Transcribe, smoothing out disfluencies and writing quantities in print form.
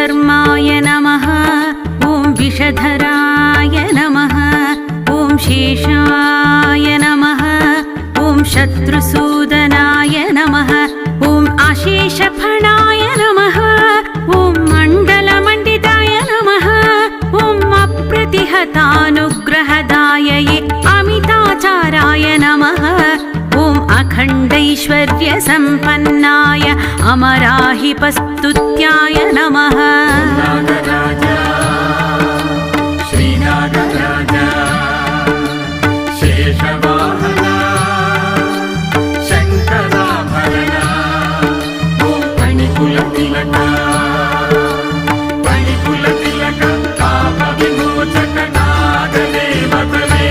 विश्वकर्माय नमः। ॐ विषधराय नमः। ॐ शेषाय नमः। ॐ शत्रुसूदनाय नमः। ॐ अशेषफणाय नमः। ॐ मण्डलमण्डिताय नमः। ॐ अप्रतिहतानुग्रहदायये अमिताचाराय नमः। ॐ अखण्डैश्वर्यसम्पन्नाय अमराहिपस्तुत्याय नमः। श्रीनागराजा शेषवाहना शङ्कराभरणा ॐ फणिकुलतिलका पापविमोचक नागदेवतवे